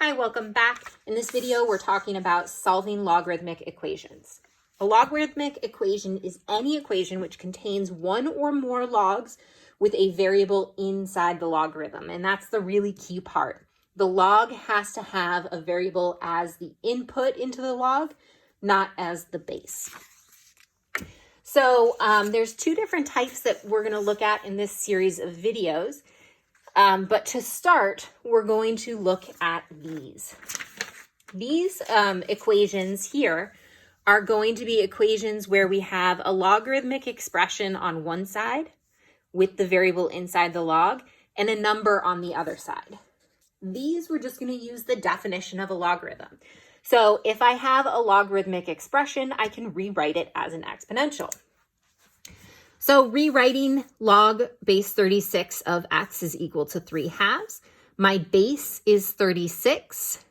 Hi, welcome back. In this video, we're talking about solving logarithmic equations. A logarithmic equation is any equation which contains one or more logs with a variable inside the logarithm, and that's the really key part. The log has to have a variable as the input into the log, not as the base. So there's two different types that we're going to look at in this series of videos. But to start, we're going to look at these. These equations here are going to be equations where we have a logarithmic expression on one side with the variable inside the log and a number on the other side. These we're just going to use the definition of a logarithm. So if I have a logarithmic expression, I can rewrite it as an exponential. So rewriting log base 36 of x is equal to 3/2. My base is 36.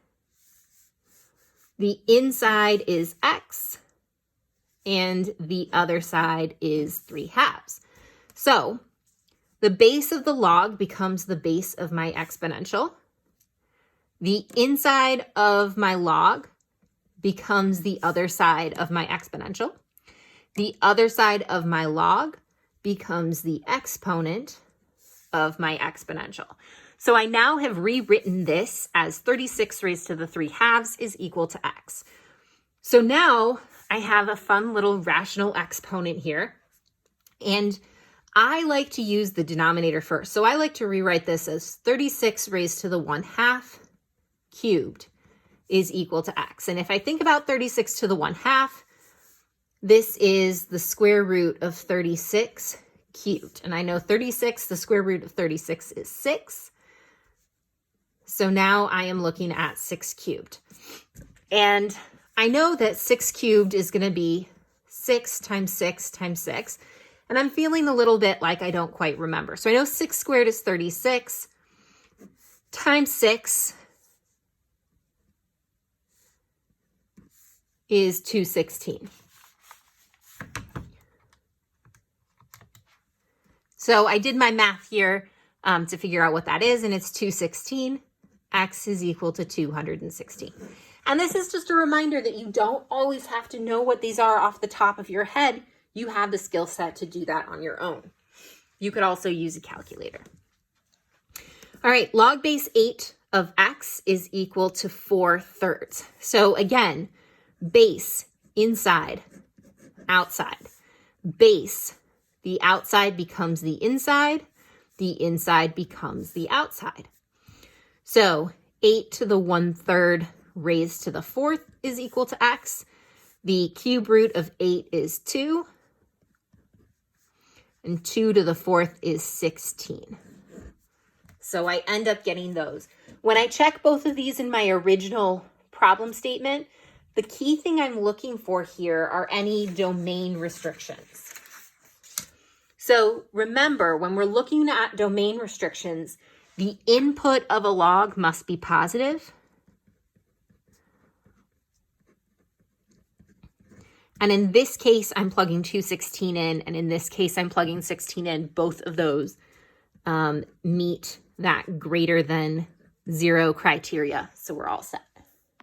The inside is x, and the other side is 3/2. So the base of the log becomes the base of my exponential. The inside of my log becomes the other side of my exponential. The other side of my log becomes the exponent of my exponential. So I now have rewritten this as 36 raised to the 3/2 is equal to x. So now I have a fun little rational exponent here. And I like to use the denominator first. So I like to rewrite this as 36 raised to the 1/2 cubed is equal to x. And if I think about 36 to the 1/2, this is the square root of 36 cubed. And I know 36, the square root of 36 is 6. So now I am looking at 6 cubed. And I know that 6 cubed is going to be 6 times 6 times 6. And I'm feeling a little bit like I don't quite remember. So I know 6 squared is 36 times 6 is 216. So I did my math here to figure out what that is, and it's 216. X is equal to 216. And this is just a reminder that you don't always have to know what these are off the top of your head. You have the skill set to do that on your own. You could also use a calculator. All right, log base 8 of x is equal to 4/3. So again, base, inside, outside. Base, the outside becomes the inside becomes the outside. So 8 to the 1/3 raised to the 4th is equal to x. The cube root of 8 is 2. And 2 to the 4th is 16. So I end up getting those. When I check both of these in my original problem statement, the key thing I'm looking for here are any domain restrictions. So remember, when we're looking at domain restrictions, the input of a log must be positive. And in this case, I'm plugging 216 in, and in this case, I'm plugging 16 in. Both of those meet that greater than 0 criteria, so we're all set.